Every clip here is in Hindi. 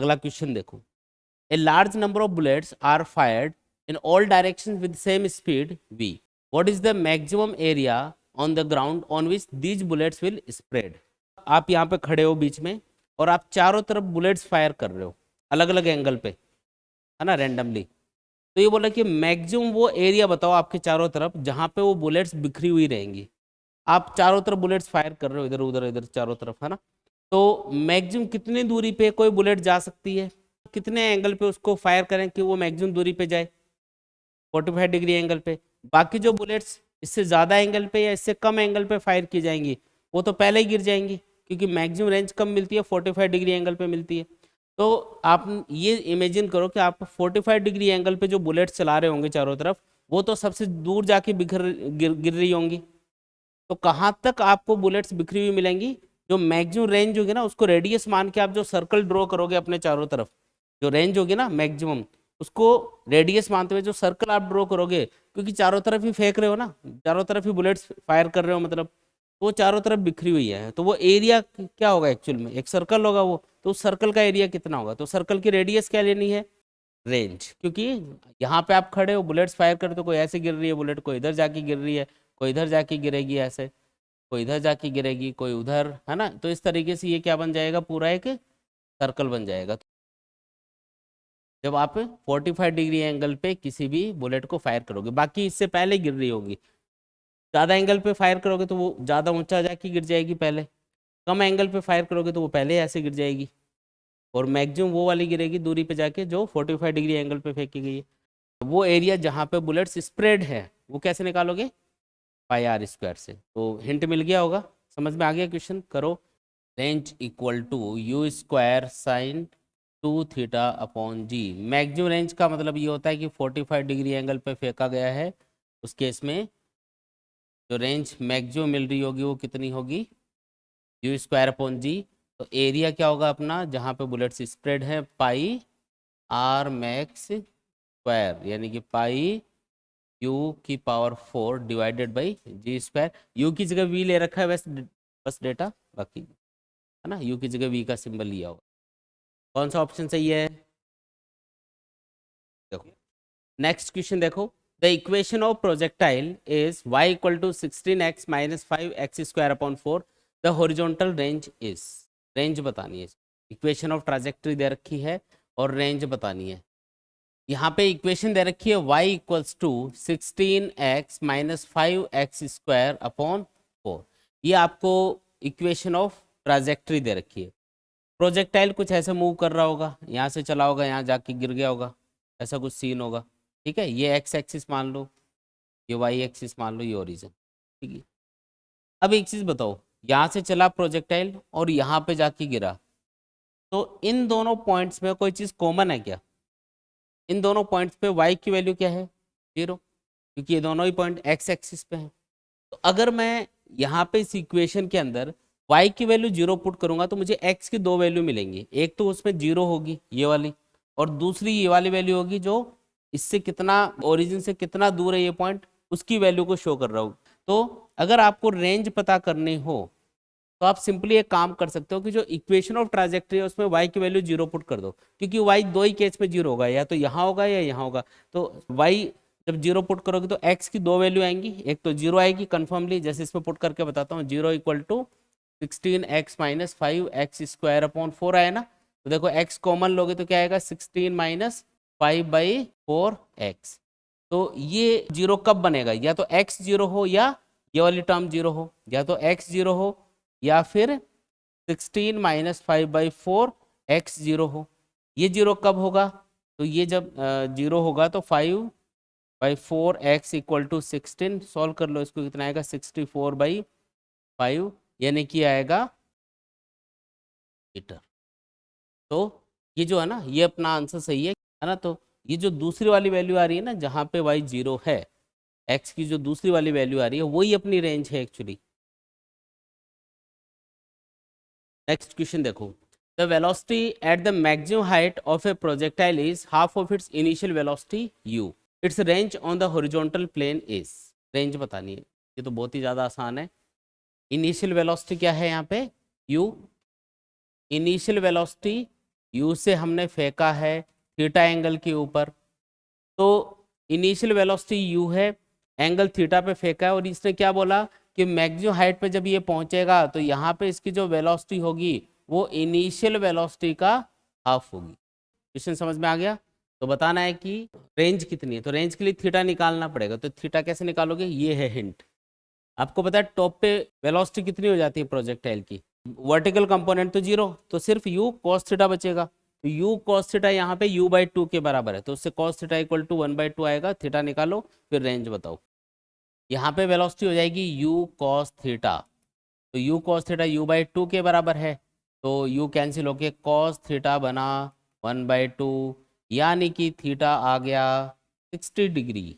अगला क्वेश्चन देखो, a large number of bullets are fired in all directions with same speed v. What is the maximum area on the ground on which these bullets will spread? आप यहाँ पे खड़े हो बीच में और आप चारों तरफ बुलेट्स फायर कर रहे हो अलग अलग एंगल पे, है ना, रैंडमली। तो ये बोला कि मैक्सिमम वो एरिया बताओ आपके चारों तरफ जहाँ पे वो बुलेट्स बिखरी हुई रहेंगी। आप चारों तरफ बुलेट्स फायर कर रहे हो, इधर उधर इधर चारों तरफ, है ना। तो मैक्सिमम कितनी दूरी पे कोई बुलेट जा सकती है, कितने एंगल पे उसको फायर करें कि वो मैक्सिमम दूरी पे जाए, 45 डिग्री एंगल पे। बाकी जो बुलेट्स इससे ज़्यादा एंगल पे या इससे कम एंगल पे फायर की जाएंगी वो तो पहले ही गिर जाएंगी, क्योंकि मैक्सिमम रेंज कम मिलती है, 45 डिग्री एंगल पे मिलती है। तो आप ये इमेजिन करो कि आप 45 डिग्री एंगल पे जो बुलेट्स चला रहे होंगे चारों तरफ, वो तो सबसे दूर जाके गिर रही होंगी। तो कहाँ तक आपको बुलेट्स बिखरी हुई मिलेंगी, जो मैक्सिमम रेंज होगी ना उसको रेडियस मान के आप जो सर्कल ड्रॉ करोगे अपने चारों तरफ, जो रेंज होगी ना मैक्सिमम, उसको रेडियस मानते हुए जो सर्कल आप ड्रॉ करोगे, क्योंकि चारों तरफ ही फेंक रहे हो ना, चारों तरफ ही बुलेट्स फायर कर रहे हो, मतलब वो चारों तरफ बिखरी हुई है, तो वो एरिया क्या होगा, एक्चुअल में एक सर्कल होगा वो, तो उस सर्कल का एरिया कितना होगा, तो सर्कल की रेडियस क्या लेनी है, रेंज। क्योंकि यहाँ पे आप खड़े हो बुलेट्स फायर कर, तो कोई ऐसे गिर रही है बुलेट, कोई इधर जाके गिर रही है, कोई इधर जाके गिरेगी ऐसे, कोई इधर जाके गिरेगी, कोई उधर, है ना। तो इस तरीके से ये क्या बन जाएगा, पूरा एक सर्कल बन जाएगा जब आप 45 डिग्री एंगल पे किसी भी बुलेट को फायर करोगे। बाकी इससे पहले गिर रही होगी, ज़्यादा एंगल पे फायर करोगे तो वो ज़्यादा ऊंचा जाके गिर जाएगी पहले, कम एंगल पे फायर करोगे तो वो पहले ऐसे गिर जाएगी, और मैक्सिमम वो वाली गिरेगी दूरी पे जाके जो 45 डिग्री एंगल पे फेंकी गई है। वो एरिया जहाँ पे बुलेट्स स्प्रेड है वो कैसे निकालोगे, पाई आर स्क्वायर से। तो हिंट मिल गया होगा, समझ में आ गया क्वेश्चन। करो, range equal to u square sine 2 theta upon g. Maximum range का मतलब ये होता है कि 45 डिग्री एंगल पे फेंका गया है, उस केस में जो रेंज मैक्सिमम मिल रही होगी वो कितनी होगी, यू स्क्वायर अपॉन जी। तो एरिया क्या होगा अपना जहाँ पे बुलेट्स स्प्रेड है, पाई आर मैक्स स्क्वायर, यानी कि पाई यू की power 4 divided by g square. U की जगह वी ले रखा है वैसे, बस डेटा, बाकी है ना, यू की जगह वी का सिंबल लिया होगा। कौन सा ऑप्शन सही है, देखो नेक्स्ट क्वेश्चन देखो, the equation of projectile is y equal to 16x minus 5x square upon 4, the horizontal range is. Range बतानी है, इक्वेशन ऑफ ट्राजेक्टरी दे रखी है और रेंज बतानी है। यहाँ पे इक्वेशन दे रखी है y equals to 16x minus 5x square upon 4, ये आपको इक्वेशन ऑफ ट्राजेक्टरी दे रखी है। प्रोजेक्टाइल कुछ ऐसे मूव कर रहा होगा, यहाँ से चला होगा, यहाँ जाके गिर गया होगा, ऐसा कुछ सीन होगा, ठीक है। ये एक्स एक्सिस मान लो, ये वाई एक्सिस मान लो, ये ओरिजिन, ठीक है। अब एक चीज़ बताओ, यहाँ से चला प्रोजेक्टाइल और यहाँ पे जाके गिरा, तो इन दोनों पॉइंट्स में कोई चीज़ कॉमन है क्या, इन दोनों पॉइंट्स पे y की वैल्यू क्या है, 0, क्योंकि ये दोनों ही पॉइंट x एक्सिस पे हैं। तो अगर मैं यहाँ पे इस इक्वेशन के अंदर y की वैल्यू 0 पुट करूंगा तो मुझे x की दो वैल्यू मिलेंगी, एक तो उसमें 0 होगी ये वाली, और दूसरी ये वाली वैल्यू होगी जो इससे कितना, ओरिजिन से कितना दूर है ये पॉइंट, उसकी वैल्यू को शो कर रहा हूँ। तो अगर आपको रेंज पता करनी हो तो आप सिंपली एक काम कर सकते हो कि जो इक्वेशन ऑफ ट्राजेक्टरी है उसमें y की वैल्यू 0 पुट कर दो, क्योंकि y दो ही केस में 0 होगा, या तो यहाँ होगा या यहाँ होगा। तो y जब 0 पुट करोगे तो x की दो वैल्यू आएंगी, एक तो 0 आएगी कन्फर्मली, जैसे इसमें पुट करके बताता हूँ, 0 equal to 16x minus 5x square upon 4 आया ना। तो देखो x कॉमन लोगे तो क्या आएगा, 16 माइनस 5/4x। तो ये 0 कब बनेगा, या तो x 0 हो या ये वाली टर्म 0 हो, या तो x 0 हो या फिर 16 माइनस 5/4 x 0 हो। ये 0 कब होगा, तो ये जब 0 होगा तो 5/4 x इक्वल टू 16, सॉल्व कर लो इसको, कितना आएगा 64/5, यानी कि आएगा मीटर। तो ये जो है ना, ये अपना आंसर सही है ना। तो ये जो दूसरी वाली वैल्यू आ रही है ना जहाँ पे y 0 है, x की जो दूसरी वाली वैल्यू आ रही है वही अपनी रेंज है एक्चुअली। नेक्स्ट क्वेश्चन देखो, the velocity at the maximum height of a projectile is half of its initial velocity u, its range on the horizontal plane is. Range बतानी है, ये तो बहुत ही ज़्यादा आसान है। इनिशियल वेलोसिटी क्या है यहाँ पे, u, इनिशियल वेलोसिटी यू से हमने फेंका है थीटा एंगल के ऊपर, तो इनिशियल वेलोसिटी यू है, एंगल थीटा पे फेंका है, और इसने क्या बोला कि मैक्सिमम हाइट पे जब ये पहुंचेगा तो यहाँ पे इसकी जो वेलोसिटी होगी वो इनिशियल वेलोसिटी का हाफ होगी। क्वेश्चन समझ में आ गया? तो बताना है कि रेंज कितनी है, तो रेंज के लिए थीटा निकालना पड़ेगा। तो थीटा कैसे निकालोगे, ये है हिंट। आपको पता है टॉप पे वेलोसिटी कितनी हो जाती है प्रोजेक्टाइल की, वर्टिकल कंपोनेंट तो जीरो, तो सिर्फ यू कॉस थीटा बचेगा। तो यू कॉस थीटा यहाँ पे u/2 के बराबर है, तो उससे कॉस थीटा इक्वल टू 1/2 आएगा। थीटा निकालो, फिर रेंज बताओ। यहाँ पे वेलोसिटी हो जाएगी u कॉस थीटा, तो u कॉस थीटा u/2 के बराबर है, तो u कैंसिल होके कॉस थीटा बना 1/2, यानी कि थीटा आ गया 60 डिग्री।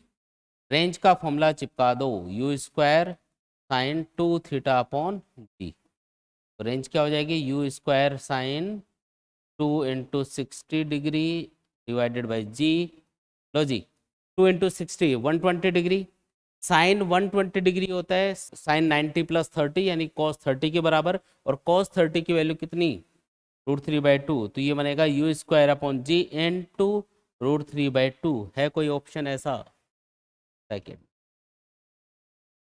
रेंज का फॉर्मूला चिपका दो, u² साइन 2 थीटा अपॉन जी। तो रेंज क्या हो जाएगी, u² sine 2 into 60 degree divided by g. लो जी, 2 इंटू 60 120 डिग्री, साइन 120 डिग्री होता है साइन 90 प्लस 30 यानी कॉस 30 के बराबर, और कॉस 30 की वैल्यू कितनी, √3/2, तो ये बनेगा u² upon ji in to √3/2। है कोई ऑप्शन ऐसा? सेकेंड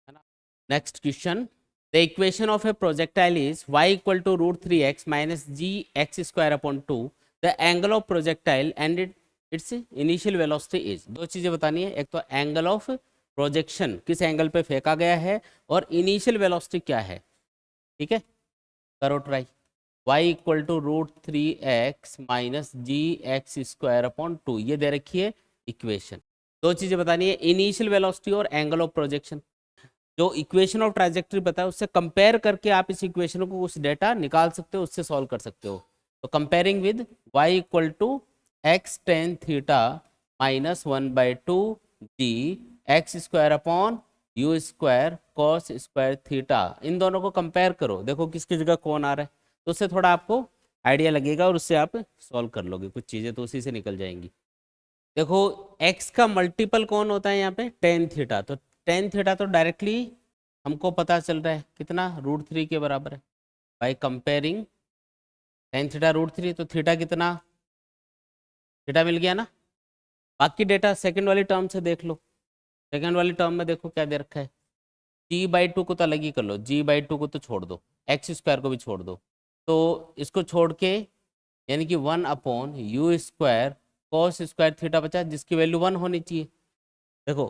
है ना। Next question, the equation of a projectile is y equal to √3x minus gx² upon 2, the angle of projectile and its initial velocity is. दो चीजें बतानी है, एक तो एंगल ऑफ प्रोजेक्शन किस एंगल पे फेंका गया है, और इनिशियल वेलोसिटी क्या है। ठीक है, करो try. y equal to √3x minus gx² upon 2, ये दे रखी है इक्वेशन। दो चीजें बतानी है, इनिशियल वेलोसिटी और एंगल ऑफ प्रोजेक्शन। जो इक्वेशन ऑफ ट्राजेक्टरी पता है उससे कंपेयर करके आप इस इक्वेशन को कुछ डेटा निकाल सकते हो, उससे सॉल्व कर सकते हो। तो comparing with y equal to x tan theta minus 1/2 ji x² upon u² cos square theta, इन दोनों को कंपेयर करो, देखो किसकी जगह कौन आ रहा है, तो उससे थोड़ा आपको आइडिया लगेगा और उससे आप सॉल्व कर लोगे, कुछ चीज़ें तो उसी से निकल जाएंगी। देखो x का मल्टीपल कौन होता है यहाँ पे, tan थीटा, तो tan थीटा तो डायरेक्टली हमको पता चल रहा है कितना, √3 के बराबर है। बाय कंपेयरिंग tan थीटा √3, तो थीटा कितना, थीटा मिल गया ना। बाकी डेटा सेकंड वाली टर्म से देख लो, सेकंड वाली टर्म में देखो क्या दे रखा है, g/2 को तो अलग ही कर लो, g/2 को तो छोड़ दो, x² को भी छोड़ दो, तो इसको छोड़ के यानी कि 1/u² cos स्क्वायर थीटा बचा, जिसकी वैल्यू 1 होनी चाहिए। देखो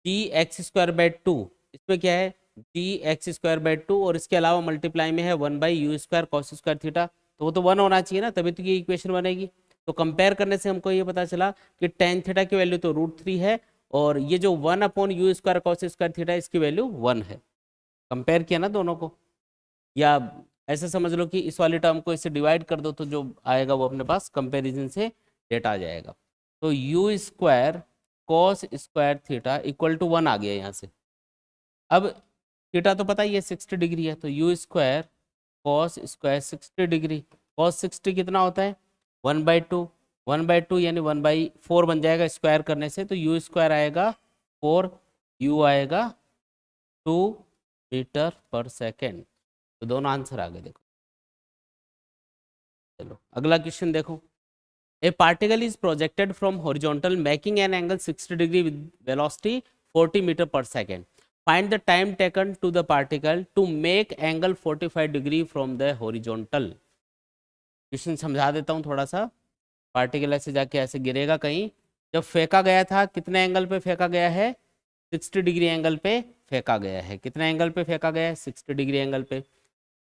gx²/2, इसमें क्या है gx²/2, और इसके अलावा मल्टीप्लाई में है 1/u² cos स्क्वायर थीटा, तो वो तो 1 होना चाहिए ना, तभी तो ये इक्वेशन बनेगी। तो कंपेयर करने से हमको ये पता चला कि tan थीटा की वैल्यू तो √3 है, और ये जो 1/u² cos स्क्वायर थीटा इसकी वैल्यू 1 है। कंपेयर किया ना दोनों को, या ऐसे समझ लो कि इस वाली टर्म को इससे डिवाइड कर दो, तो जो आएगा वो अपने पास कंपेरिजन से डेटा आ जाएगा। तो u² cos square theta equal to 1 आ गया यहाँ से। अब थीटा तो पता ही है 60 डिग्री है, तो u² cos square 60 degree, cos 60 कितना होता है 1/2, 1/2 यानी 1/4 बन जाएगा स्क्वायर करने से, तो u² आएगा 4, u आएगा 2 मीटर पर सेकेंड। तो दोनों आंसर आ गए। देखो चलो अगला क्वेश्चन देखो, a particle is projected from horizontal making an angle 60 degree with velocity 40 metre per second, find the time taken to the particle to make angle 45 degree from the horizontal. Question समझा देता हूँ थोड़ा सा। पार्टिकल ऐसे जाके ऐसे गिरेगा कहीं, जब फेंका गया था कितने एंगल पे फेंका गया है, 60 डिग्री एंगल पे फेंका गया है। कितने एंगल पे फेंका गया है, 60 डिग्री एंगल पे,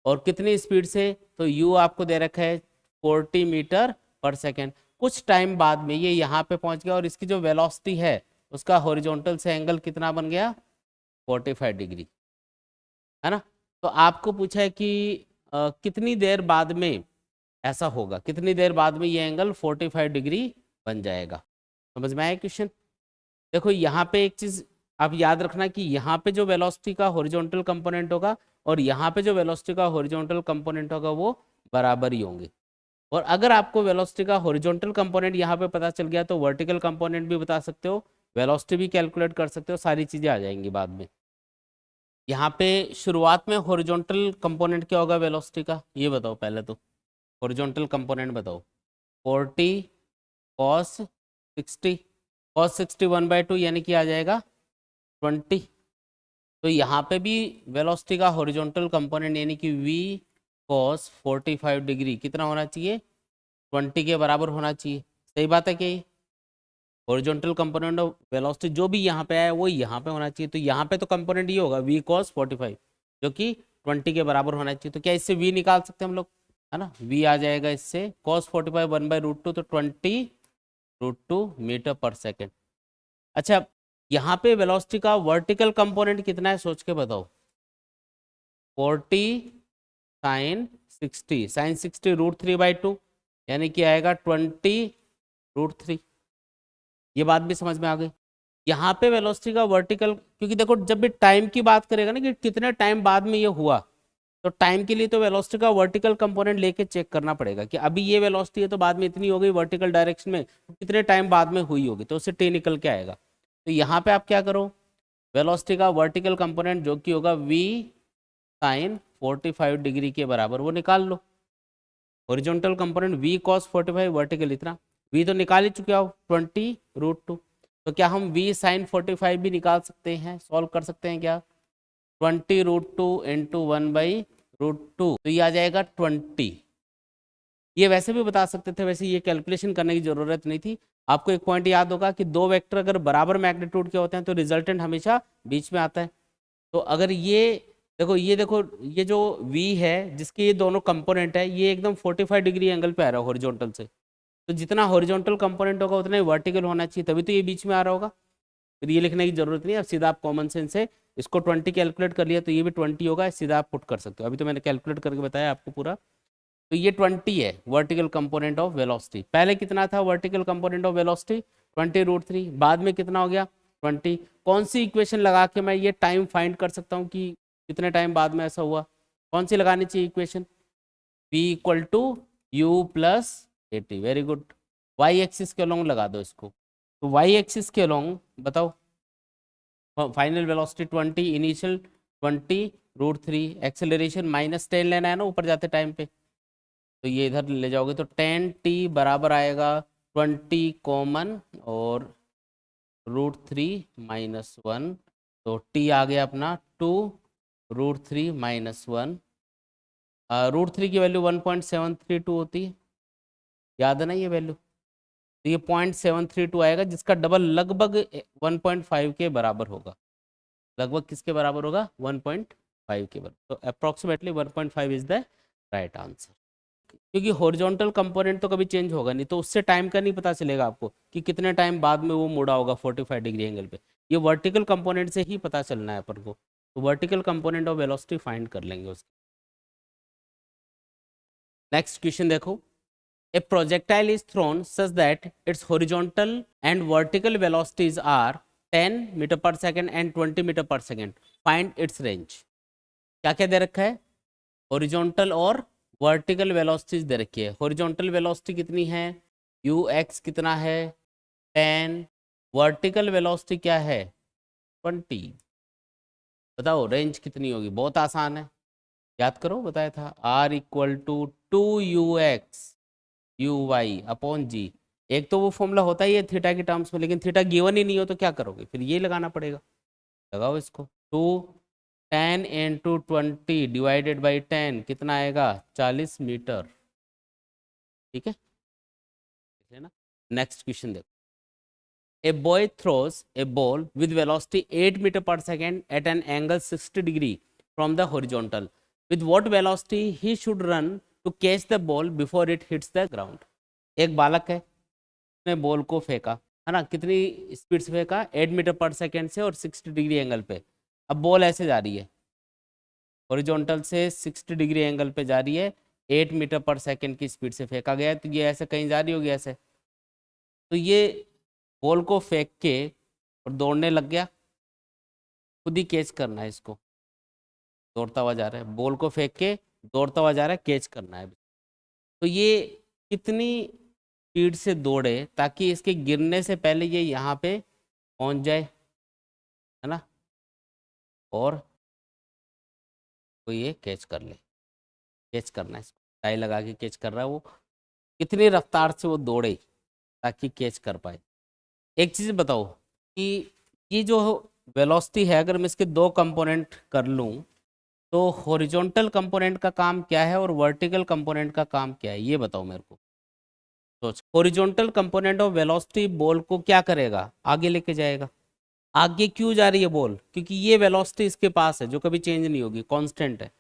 और कितनी स्पीड से, तो u आपको दे रखा है 40 मीटर पर सेकेंड। कुछ टाइम बाद में ये यहाँ पे पहुंच गया, और इसकी जो वेलोसिटी है उसका हॉरिजॉन्टल से एंगल कितना बन गया, 45 डिग्री, है ना। तो आपको पूछा है कि कितनी देर बाद में ऐसा होगा, कितनी देर बाद में ये एंगल 45 डिग्री बन जाएगा। समझ में आया क्वेश्चन? देखो यहाँ पे एक चीज आप याद रखना कि यहाँ पे जो वेलोसिटी का हॉरिजॉन्टल कंपोनेंट होगा और यहाँ पे जो वेलोसिटी का हॉरिजॉन्टल कंपोनेंट होगा वो बराबर ही होंगे। और अगर आपको वेलोसिटी का हॉरिजॉन्टल कंपोनेंट यहाँ पे पता चल गया तो वर्टिकल कंपोनेंट भी बता सकते हो, वेलोसिटी भी कैलकुलेट कर सकते हो, सारी चीजें आ जाएंगी बाद में। यहाँ पे शुरुआत में हॉरिजॉन्टल कंपोनेंट क्या होगा वेलोसिटी का, ये बताओ पहले तो, हॉरिजॉन्टल कंपोनेंट बताओ। 40 cos 60, cos 60 1/2 यानी कि आ जाएगा 20। तो यहाँ पे भी वेलोसिटी का हॉरिजॉन्टल कंपोनेंट यानी कि v cos 45 डिग्री कितना होना चाहिए, 20 के बराबर होना चाहिए। सही बात है क्या ये? हॉरिजॉन्टल कंपोनेंट ऑफ वेलोसिटी जो भी यहाँ पे आया वो यहाँ पे होना चाहिए। तो यहाँ पे तो कंपोनेंट ये होगा v cos 45 जो कि 20 के बराबर होना चाहिए। तो क्या इससे v निकाल सकते हैं हम लोग, है ना? v आ जाएगा इससे cos 45 1/√2 तो 20√2 मीटर पर सेकेंड। अच्छा, यहाँ पे वेलोसिटी का वर्टिकल कंपोनेंट कितना है सोच के बताओ। 40 sin 60 √3/2 यानी कि आएगा 20√3। ये बात भी समझ में आ गई। यहाँ पे वेलोसिटी का वर्टिकल, क्योंकि देखो जब भी टाइम की बात करेगा ना कि कितने टाइम बाद में ये हुआ, तो टाइम के लिए तो वेलोसिटी का वर्टिकल कंपोनेंट लेके चेक करना पड़ेगा कि अभी ये वेलोसिटी है तो बाद में इतनी हो गई वर्टिकल डायरेक्शन में, तो कितने टाइम बाद में हुई होगी, तो उससे टी निकल के आएगा। तो यहाँ पे आप क्या करो, वेलोसिटी का वर्टिकल कंपोनेंट जो कि होगा v sin 45 डिग्री के बराबर वो निकाल लो। Horizontal component v cos 45, vertical इतना v तो निकाल ही चुके हो 20√2। तो क्या हम v sin 45 भी निकाल सकते हैं, सॉल्व कर सकते हैं क्या? 20√2 इंटू 1/√2 तो ये आ जाएगा 20। ये वैसे भी बता सकते थे, वैसे ये कैलकुलेशन करने की जरूरत नहीं थी। आपको एक पॉइंट याद होगा कि दो वेक्टर अगर बराबर मैग्नीट्यूड के होते हैं तो रिजल्टेंट हमेशा बीच में आता है। तो अगर ये देखो ये जो v है जिसके ये दोनों कंपोनेंट है ये एकदम 45 डिग्री एंगल पे आ रहा है हॉरिजॉन्टल से। तो जितना हॉरिजॉन्टल कंपोनेंट होगा उतना ही वर्टिकल होना चाहिए, तभी तो ये बीच में आ रहा होगा। फिर ये लिखने की जरूरत नहीं है, अब सीधा आप कॉमन सेंस से इसको 20 कैलकुलेट कर लिया तो ये भी 20 होगा, सीधा आप पुट कर सकते हो। अभी तो मैंने कैलकुलेट करके बताया आपको पूरा। तो ये 20 है वर्टिकल कंपोनेंट ऑफ वेलोसिटी। पहले कितना था वर्टिकल कंपोनेंट ऑफ वेलोसिटी? 20√3। बाद में कितना हो गया? 20। कौन सी इक्वेशन लगा के मैं ये टाइम फाइंड कर सकता हूँ कि कितने टाइम बाद में ऐसा हुआ? कौन सी लगानी चाहिए equation? v equal to u plus a t. Very good. Y axis के अलोंग लगा दो इसको। तो वाई एक्सिस के अलोंग बताओ, फाइनल वेलोसिटी 20, इनिशियल 20√3, एक्सेलरेशन -10 लेना है ना ऊपर जाते टाइम पे, तो ये इधर ले जाओगे तो 10t बराबर आएगा 20 कॉमन और √3 - 1, तो t आ गया अपना 2√3 - 1। √3 की वैल्यू 1.732 होती है, याद है ना ये वैल्यू? तो ये 0.732 आएगा जिसका डबल लगभग 1.5 के बराबर होगा। लगभग किसके बराबर होगा? 1.5 के बराबर। तो approximately 1.5 is the right answer. क्योंकि हॉरिजॉन्टल कंपोनेंट तो कभी चेंज होगा नहीं, तो उससे टाइम का नहीं पता चलेगा आपको कि कितने टाइम बाद में वो मुड़ा होगा 45 डिग्री एंगल पे। ये वर्टिकल कंपोनेंट से ही पता चलना है अपन को। तो vertical component of velocity find कर लेंगे उसके। नेक्स्ट क्वेश्चन देखो। A projectile is thrown such that its horizontal and vertical velocities are 10 metre per second and 20 metre per second. Find its range. क्या क्या दे रखा है? हॉरिजॉन्टल और वर्टिकल वेलोसिटीज दे रखी है। हॉरिजॉन्टल वेलोसिटी कितनी है? यू एक्स कितना है? 10। वर्टिकल वेलोसिटी क्या है? 20। बताओ रेंज कितनी होगी? बहुत आसान है, याद करो, बताया था। R equal to 2ux uy/g। एक तो वो फॉर्मूला होता ही है थीटा के टर्म्स में, लेकिन थीटा गिवन ही नहीं हो तो क्या करोगे? फिर ये लगाना पड़ेगा। लगाओ इसको। 2 10 × 20 डिवाइडेड बाई 10 कितना आएगा? 40 मीटर। ठीक है, देख लेना। नेक्स्ट क्वेश्चन देखो। A boy throws a ball with velocity 8 metre per second at an angle 60 degree from the horizontal. With what velocity he should run to catch the ball before it hits the ground? एक बालक है, उसने बॉल को फेंका, है ना? कितनी स्पीड से फेंका? 8 मीटर पर सेकेंड से और 60 डिग्री एंगल पे। अब बॉल ऐसे जा रही है, हॉरिजॉन्टल से 60 डिग्री एंगल पे जा रही है, 8 मीटर पर सेकेंड की स्पीड से फेंका गया है, तो ये ऐसे कहीं जा रही होगी ऐसे। तो ये बॉल को फेंक के और दौड़ने लग गया, खुद ही कैच करना है इसको। दौड़ता हुआ जा रहा है, बॉल को फेंक के दौड़ता हुआ जा रहा है, कैच करना है। तो ये कितनी स्पीड से दौड़े ताकि इसके गिरने से पहले ये यहाँ पे पहुंच जाए, है ना, और वो ये कैच कर ले। कैच करना है इसको, टाई लगा के कैच कर रहा है वो। कितनी रफ्तार से वो दौड़े ताकि कैच कर पाए। एक चीज बताओ कि ये जो वेलोसिटी है, अगर मैं इसके दो कंपोनेंट कर लूं तो हॉरिजॉन्टल कंपोनेंट का काम क्या है और वर्टिकल कंपोनेंट का काम क्या है, ये बताओ मेरे को। सोच, horizontal component of velocity ball को क्या करेगा, आगे लेके जाएगा। आगे क्यों जा रही है बॉल, क्योंकि ये वेलोसिटी इसके पास है जो कभी चेंज नहीं होगी, कांस्टेंट है।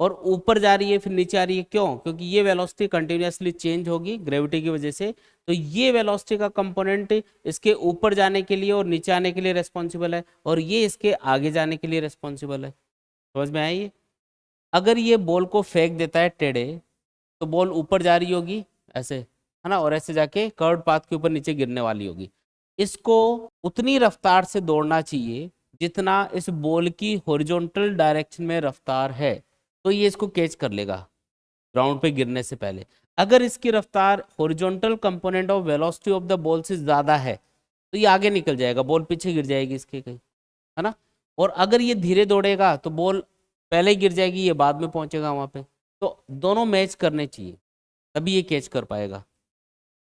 और ऊपर जा रही है फिर नीचे आ रही है, क्यों, क्योंकि ये वेलोसिटी कंटिन्यूअसली चेंज होगी ग्रेविटी की वजह से। तो ये वेलोसिटी का कंपोनेंट इसके ऊपर जाने के लिए और नीचे आने के लिए रेस्पॉन्सिबल है, और ये इसके आगे जाने के लिए रेस्पॉन्सिबल है। समझ में आई? अगर ये बॉल को फेंक देता है टेढ़े, तो बॉल ऊपर जा रही होगी ऐसे, है ना, और ऐसे जाके कर्व पाथ के ऊपर नीचे गिरने वाली होगी। इसको उतनी रफ्तार से दौड़ना चाहिए जितना इस बॉल की हॉरिजॉन्टल डायरेक्शन में रफ्तार है, तो ये इसको कैच कर लेगा ग्राउंड पे गिरने से पहले। अगर इसकी रफ्तार horizontal component of velocity of the ball से ज्यादा है तो ये आगे निकल जाएगा, बॉल पीछे गिर जाएगी इसके कहीं, है ना। और अगर ये धीरे दौड़ेगा तो बॉल पहले गिर जाएगी, ये बाद में पहुंचेगा वहां पे। तो दोनों मैच करने चाहिए तभी ये कैच कर पाएगा।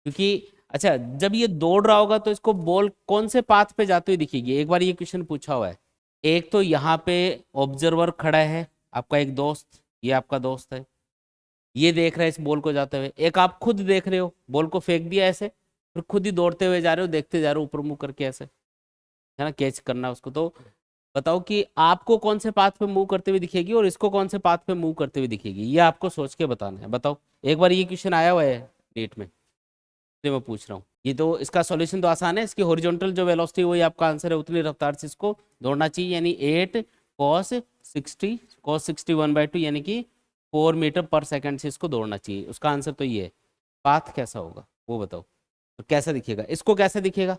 क्योंकि अच्छा, जब ये दौड़ रहा होगा तो इसको बॉल कौन से पाथ पे जाते हुए दिखेगी, एक बार ये क्वेश्चन पूछा हुआ है। एक तो यहाँ पे ऑब्जर्वर खड़ा है, आपका एक दोस्त, ये आपका दोस्त है, ये देख रहा है इस बॉल को जाते हुए। एक आप खुद देख रहे हो, बॉल को फेंक दिया ऐसे, फिर खुद ही दौड़ते हुए जा रहे हो, देखते जा रहे हो ऊपर मुंह करके ऐसे, है ना, कैच करना उसको। तो बताओ कि आपको कौन से पाथ पे मूव करते हुए दिखेगी और इसको कौन से पाथ पे मूव करते हुए दिखेगी, ये आपको सोच के बताना है। बताओ, एक बार ये क्वेश्चन आया हुआ है नीट में, इसलिए मैं पूछ रहा हूँ। ये तो इसका सॉल्यूशन तो आसान है, इसकी हॉरिजॉन्टल जो वेलोसिटी वही आपका आंसर है, उतनी रफ्तार से इसको दौड़ना चाहिए, यानी 8 cos 60 यानी कि 4 मीटर पर सेकंड से इसको दौड़ना चाहिए। उसका आंसर तो ये है। पाथ कैसा होगा वो बताओ, तो कैसा दिखेगा, इसको कैसे दिखेगा,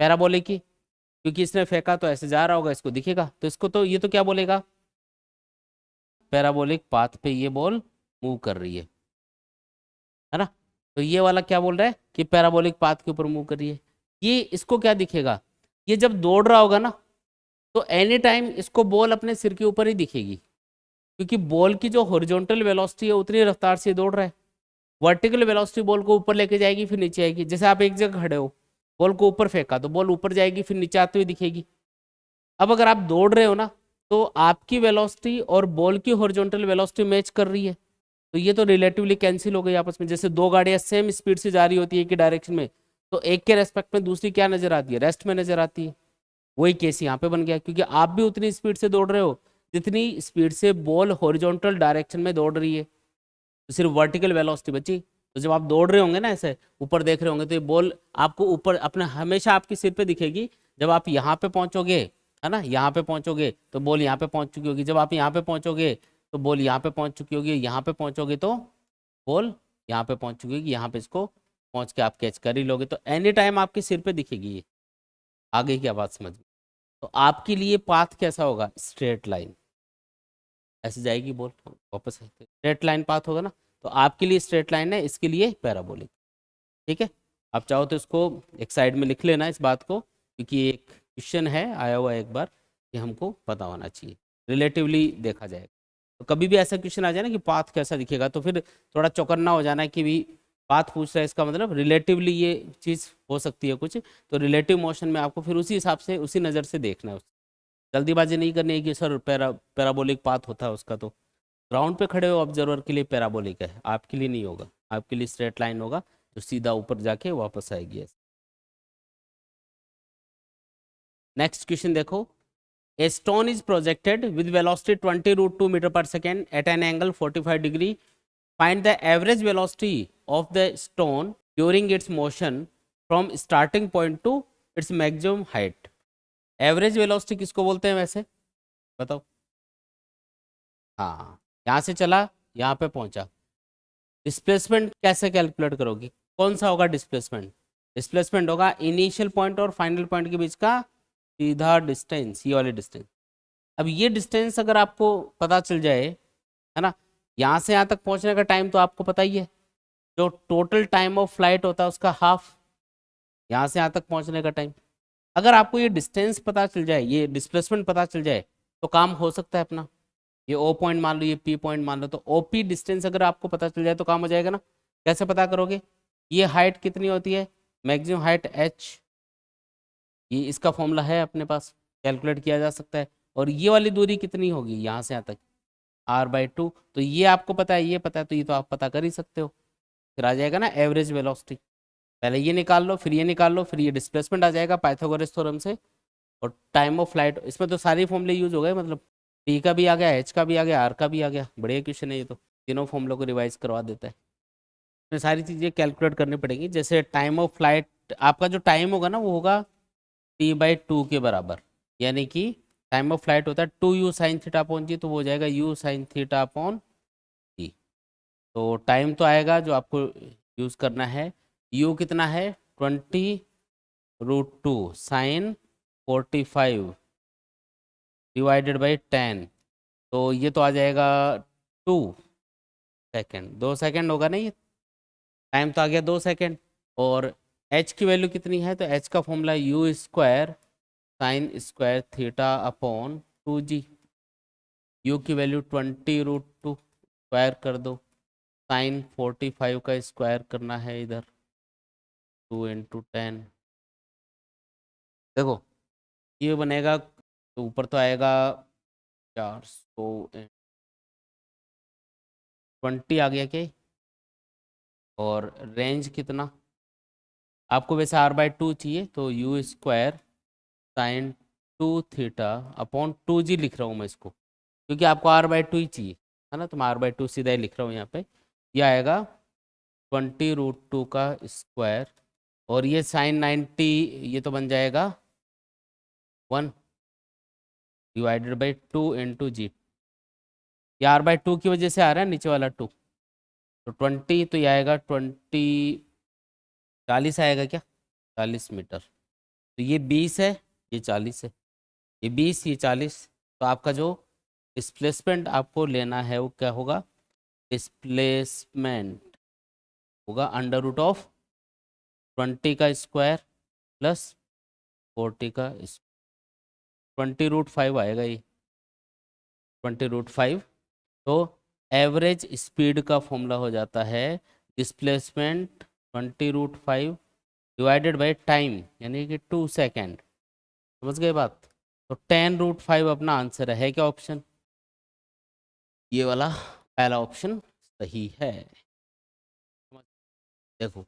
पैराबोलिक की, क्योंकि इसने फेंका तो ऐसे जा रहा होगा, इसको दिखेगा। तो इसको तो ये तो क्या बोलेगा, पैराबोलिक पाथ पे ये बॉल मूव कर रही है ना। तो ये वाला क्या बोल रहा है कि पैराबोलिक पाथ के ऊपर मूव कर रही है। ये इसको क्या दिखेगा, ये जब दौड़ रहा होगा ना तो एनी टाइम इसको बॉल अपने सिर के ऊपर ही दिखेगी, क्योंकि बॉल की जो हॉरिजॉन्टल वेलोसिटी है उतनी रफ्तार से दौड़ रहा है। वर्टिकल वेलोसिटी बॉल को ऊपर लेके जाएगी फिर नीचे आएगी। जैसे आप एक जगह खड़े हो, बॉल को ऊपर फेंका तो बॉल ऊपर जाएगी फिर नीचे आते हुए दिखेगी। अब अगर आप दौड़ रहे हो ना तो आपकी वेलोसिटी और बॉल की हॉरिजॉन्टल वेलोसिटी मैच कर रही है, तो ये तो रिलेटिवली कैंसिल हो गई आपस में। जैसे दो गाड़ियां सेम स्पीड से जा रही होती है एक ही डायरेक्शन में, तो एक के रेस्पेक्ट में दूसरी क्या नजर आती है, रेस्ट में नजर आती है। वही केस यहाँ पे बन गया, क्योंकि आप भी उतनी स्पीड से दौड़ रहे हो जितनी स्पीड से बॉल हॉरिजॉन्टल डायरेक्शन में दौड़ रही है, तो सिर्फ वर्टिकल वेलोसिटी बची। तो जब आप दौड़ रहे होंगे ना ऐसे ऊपर देख रहे होंगे, तो ये बॉल आपको ऊपर अपने हमेशा आपके सिर पे दिखेगी। जब आप यहाँ पे पहुंचोगे, है ना, यहाँ पे पहुंचोगे तो बॉल यहाँ पे पहुंच चुकी होगी। जब आप यहाँ पे पहुंचोगे तो बॉल यहाँ पे पहुंच चुकी होगी। यहाँ पे पहुंचोगे तो बॉल यहाँ पे पहुंच चुकी होगी। यहाँ पे इसको पहुंच के आप कैच कर ही लोगे, तो एनी टाइम आपके सिर पे दिखेगी ये। आगे की बात समझ में? तो आपके लिए पाथ कैसा होगा, स्ट्रेट लाइन, ऐसे जाएगी बॉल वापस, स्ट्रेट लाइन पाथ होगा ना। तो आपके लिए स्ट्रेट लाइन है, इसके लिए पैराबोलिक। ठीक है, आप चाहो तो इसको एक साइड में लिख लेना इस बात को, क्योंकि एक क्वेश्चन है आया हुआ एक बार कि हमको पता होना चाहिए, रिलेटिवली देखा जाएगा। तो कभी भी ऐसा क्वेश्चन आ जाए ना कि पाथ कैसा दिखेगा, तो फिर थोड़ा चौकन्ना हो जाना है कि भी पाथ पूछ रहा है, इसका मतलब रिलेटिवली ये चीज़ हो सकती है कुछ। तो रिलेटिव मोशन में आपको फिर उसी हिसाब से उसी नज़र से देखना है। जल्दीबाजी नहीं करनी है कि सर पैराबोलिक पाथ होता है उसका। तो ग्राउंड पे खड़े हो ऑब्जर्वर के लिए पैराबोलिक है, आपके लिए नहीं होगा, आपके लिए स्ट्रेट लाइन होगा जो सीधा ऊपर जाके वापस आएगी। नेक्स्ट क्वेश्चन देखो, a stone is projected with velocity 20√2 metre per second at an angle 45 degree. Find the average velocity of the stone during its motion from starting point to its maximum height. Average velocity किसको बोलते हैं वैसे, बताओ। हाँ, यहाँ से चला यहाँ पे पहुंचा। डिस्प्लेसमेंट कैसे कैलकुलेट करोगी, कौन सा होगा डिस्प्लेसमेंट, डिस्प्लेसमेंट होगा इनिशियल पॉइंट और फाइनल पॉइंट के बीच का सीधा डिस्टेंस, ये वाली डिस्टेंस। अब ये डिस्टेंस अगर आपको पता चल जाए, है ना, यहाँ से यहाँ तक पहुँचने का टाइम तो आपको पता ही है, जो टोटल टाइम ऑफ फ्लाइट होता है उसका हाफ यहाँ से यहाँ तक पहुँचने का टाइम। अगर आपको ये डिस्टेंस पता चल जाए, ये डिस्प्लेसमेंट पता चल जाए, तो काम हो सकता है अपना। ये ओ पॉइंट मान लो, ये पी पॉइंट मान लो, तो ओ पी डिस्टेंस अगर आपको पता चल जाए तो काम हो जाएगा ना। कैसे पता करोगे? ये हाइट कितनी होती है? मैक्सिमम हाइट h, ये इसका फॉर्मूला है अपने पास, कैलकुलेट किया जा सकता है। और ये वाली दूरी कितनी होगी यहाँ से यहाँ तक? r/2। तो ये आपको पता है, ये पता है, तो ये तो आप पता कर ही सकते हो। फिर आ जाएगा ना एवरेज वेलोसिटी। पहले ये निकाल लो, फिर ये निकाल लो, फिर ये डिस्प्लेसमेंट आ जाएगा पाइथागोरस थ्योरम से। और टाइम ऑफ फ्लाइट, इसमें तो सारे फॉर्मूले यूज हो गए, मतलब टी का भी आ गया, एच का भी आ गया, आर का भी आ गया। बढ़िया क्वेश्चन है ये तो, तीनों फॉर्मूलों को रिवाइज करवा देता है। इसमें सारी चीज़ें कैलकुलेट करनी पड़ेगी। जैसे टाइम ऑफ फ्लाइट, आपका जो टाइम होगा ना वो होगा t/2 के बराबर, यानी कि टाइम ऑफ फ्लाइट होता है 2u साइन थीटा अपॉन जी, तो वो हो जाएगा u साइन थीटा अपॉन जी। तो टाइम तो आएगा जो आपको यूज़ करना है, u कितना है 20√2 साइन 45 डिवाइडेड बाई 10, तो ये तो आ जाएगा 2 सेकेंड, 2 सेकेंड होगा ना, ये टाइम तो आ गया 2 सेकेंड। और h की वैल्यू कितनी है? तो h का formula u square sine square theta upon 2g। u की वैल्यू 20√2 स्क्वायर कर दो, साइन 45 का स्क्वायर करना है इधर, 2 × 10। देखो ये बनेगा, तो ऊपर तो आएगा 420 आ गया क्या? और रेंज कितना आपको? वैसे r/2 चाहिए, तो u square sine 2 theta upon 2g लिख रहा हूँ मैं इसको, क्योंकि आपको r/2 ही चाहिए, है ना, तो मैं r/2 सीधा ही लिख रहा हूँ यहाँ पे। ये आएगा 20√2 का स्क्वायर, और ये साइन 90, ये तो बन जाएगा 1 डिवाइडेड बाई 2 × g। ये r/2 की वजह से आ रहा है नीचे वाला 2, तो 20, तो ये आएगा 20, 40 आएगा क्या? 40 मीटर। तो ये 20 है, ये 40 है, ये 20, ये 40। तो आपका जो डिस्प्लेसमेंट आपको लेना है वो क्या होगा? डिस्प्लेसमेंट होगा √20 का स्क्वायर प्लस 40 का स्क्वायर, 20√5 आएगा ये, 20√5। तो एवरेज स्पीड का फॉर्मूला हो जाता है डिस्प्लेसमेंट 20√5 डिवाइडेड बाई टाइम, यानी कि 2 सेकेंड। समझ गए बात? तो 10√5 अपना आंसर है क्या ऑप्शन? ये वाला पहला ऑप्शन सही है। देखो,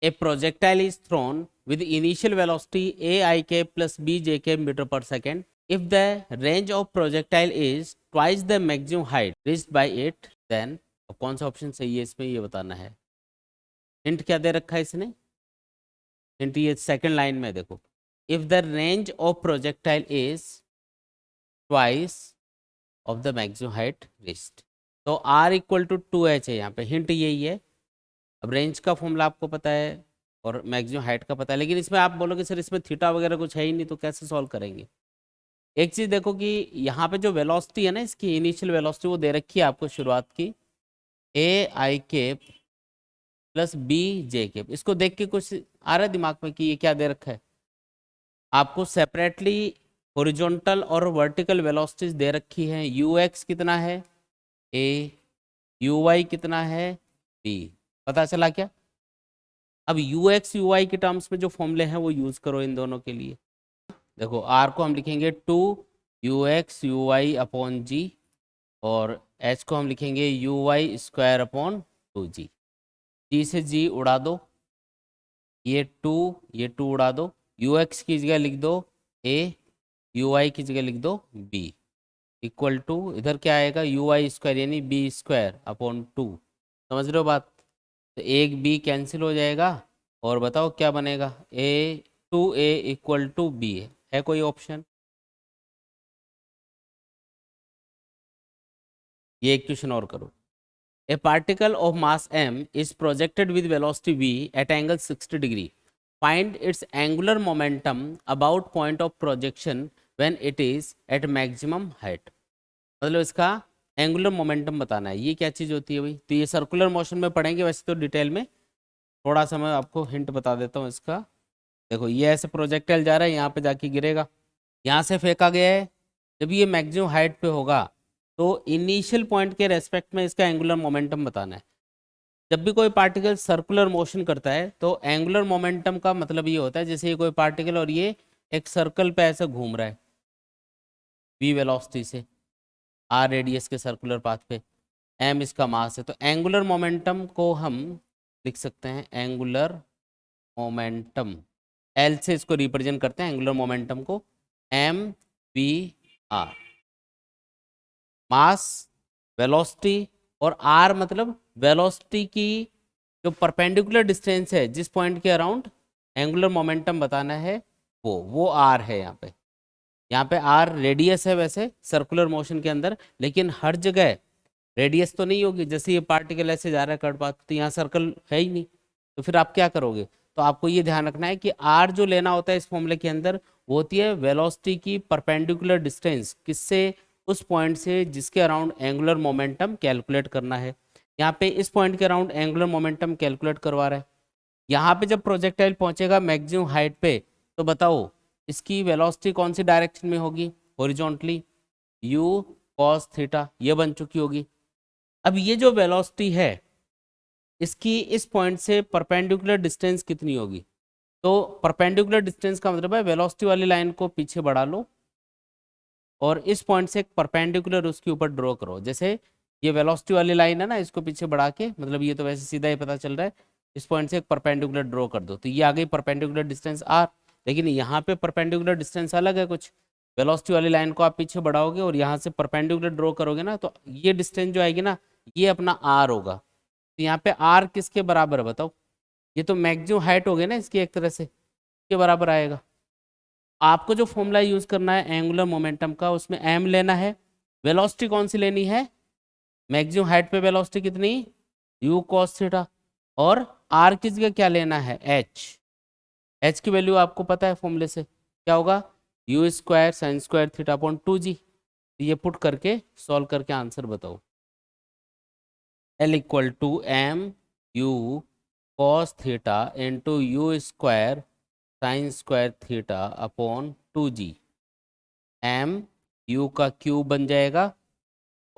a projectile is thrown with initial velocity aik plus bjk meter per second. If the range of projectile is twice the maximum height reached by it, then अब कौन सा ऑप्शन सही है इसमें ये बताना है। हिंट क्या दे रखा है इसने? हिंट ये सेकंड लाइन में देखो, if the range of projectile is twice of the maximum height reached, तो r = 2h है यहाँ पे, हिंट यही है। अब रेंज का फॉर्मूला आपको पता है और मैक्सिमम हाइट का पता है, लेकिन इसमें आप बोलोगे सर इसमें थीटा वगैरह कुछ है ही नहीं, तो कैसे सॉल्व करेंगे? एक चीज़ देखो कि यहाँ पे जो वेलोसिटी है ना, इसकी इनिशियल वेलोसिटी वो दे रखी है आपको शुरुआत की, a_i प्लस b_j। इसको देख के कुछ आ रहा है दिमाग में कि ये क्या दे रखा है? आपको सेपरेटली हॉरिजॉन्टल और वर्टिकल वेलोसिटीज दे रखी हैं। ux कितना है a, uy कितना है b, पता चला क्या? अब ux uy के टर्म्स में जो फॉर्मूले हैं वो यूज करो इन दोनों के लिए। देखो r को हम लिखेंगे 2ux uy अपॉन g, और h को हम लिखेंगे uy square upon 2g। g से g उड़ा दो, ये 2 उड़ा दो, ux की जगह लिख दो a, uy की जगह लिख दो b, इक्वल टू इधर क्या आएगा uy स्क्वायर यानी b स्क्वायर अपॉन 2। समझ रहे हो बात? तो एक b कैंसिल हो जाएगा, और बताओ क्या बनेगा? 2a इक्वल टू b है कोई ऑप्शन? ये एक क्वेश्चन और करो। A particle of mass m is projected with velocity v at angle 60 degree, find its angular momentum about point of projection when it is at maximum height. मतलब इसका एंगुलर मोमेंटम बताना है। ये क्या चीज़ होती है भाई? तो ये सर्कुलर मोशन में पढ़ेंगे वैसे तो डिटेल में, थोड़ा सा मैं आपको हिंट बता देता हूँ इसका। देखो ये ऐसे प्रोजेक्टाइल जा रहा है, यहाँ पे जाके गिरेगा, यहाँ से फेंका गया है। जब ये मैक्सिमम हाइट पे होगा तो इनिशियल पॉइंट के रेस्पेक्ट में इसका एंगुलर मोमेंटम बताना है। जब भी कोई पार्टिकल सर्कुलर मोशन करता है तो एंगुलर मोमेंटम का मतलब ये होता है, जैसे ये कोई पार्टिकल और ये एक सर्कल पे ऐसे घूम रहा है v वेलोसिटी से, r रेडियस के सर्कुलर पाथ पे, m इसका मास है, तो एंगुलर मोमेंटम को हम लिख सकते हैं एंगुलर मोमेंटम, l से इसको रिप्रेजेंट करते हैं एंगुलर मोमेंटम को, m v r, मास, वेलोसिटी, और r मतलब वेलोसिटी की जो परपेंडिकुलर डिस्टेंस है जिस पॉइंट के अराउंड एंगुलर मोमेंटम बताना है वो r है। यहाँ पे r रेडियस है वैसे सर्कुलर मोशन के अंदर, लेकिन हर जगह रेडियस तो नहीं होगी। जैसे ये पार्टिकल ऐसे जा रहा है कट पाथ, तो यहाँ सर्कल है ही नहीं, तो फिर आप क्या करोगे? तो आपको ये ध्यान रखना है कि r जो लेना होता है इस फॉर्मूले के अंदर वो होती है वेलोसिटी की परपेंडिकुलर डिस्टेंस, किससे? उस पॉइंट से जिसके अराउंड एंगुलर मोमेंटम कैलकुलेट करना है। यहाँ पे इस पॉइंट के अराउंड एंगुलर मोमेंटम कैलकुलेट करवा रहा है। यहाँ पे जब प्रोजेक्टाइल पहुंचेगा मैक्सिमम हाइट पे, तो बताओ इसकी वेलोसिटी कौन सी डायरेक्शन में होगी? हॉरिजॉन्टली, u cos थीटा ये बन चुकी होगी। अब ये जो वेलोसिटी है इसकी इस पॉइंट से परपेंडिकुलर डिस्टेंस कितनी होगी? तो परपेंडिकुलर डिस्टेंस का मतलब है वेलोसिटी वाली लाइन को पीछे बढ़ा लो और इस पॉइंट से एक परपेंडिकुलर उसके ऊपर ड्रॉ करो। जैसे ये वेलोसिटी वाली लाइन है ना, इसको पीछे बढ़ा के, मतलब ये तो वैसे सीधा ही पता चल रहा है, इस पॉइंट से एक परपेंडिकुलर ड्रॉ कर दो, तो ये आ गई परपेंडिकुलर डिस्टेंस r। लेकिन यहाँ पे परपेंडिकुलर डिस्टेंस अलग है कुछ, वेलोसिटी वाली लाइन को आप पीछे बढ़ाओगे और यहाँ से परपेंडिकुलर ड्रॉ करोगे ना, तो ये डिस्टेंस जो आएगी ना ये अपना r होगा। तो यहाँ पे r किसके बराबर है बताओ? ये तो मैक्सिमम हाइट हो गई ना इसकी, एक तरह से के बराबर आएगा। आपको जो फॉर्मूला यूज करना है एंगुलर मोमेंटम का, उसमें m लेना है, वेलोसिटी कौन सी लेनी है? मैक्सिमम हाइट पे वेलोसिटी कितनी? u cos थीटा, और r की जगह क्या लेना है? h की वैल्यू आपको पता है फॉर्मूले से, क्या होगा? u square sine square theta upon 2g। ये पुट करके सॉल्व करके आंसर बताओ। l equal to m u cos theta into u square sine square theta upon 2g। m u का क्यूब बन जाएगा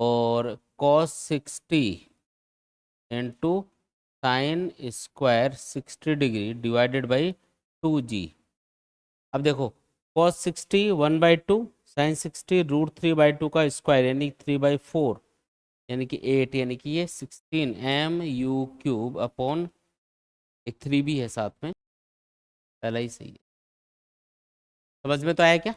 और cos 60 into sine square 60 degree divided by 2g। अब देखो cos 60 1/2, साइन 60 √3/2 का स्क्वायर यानी 3/4, यानी कि 8, यानी कि ये 16 mu³ अपॉन एक 3 भी है साथ में, पहला ही सही है। समझ में तो आया क्या?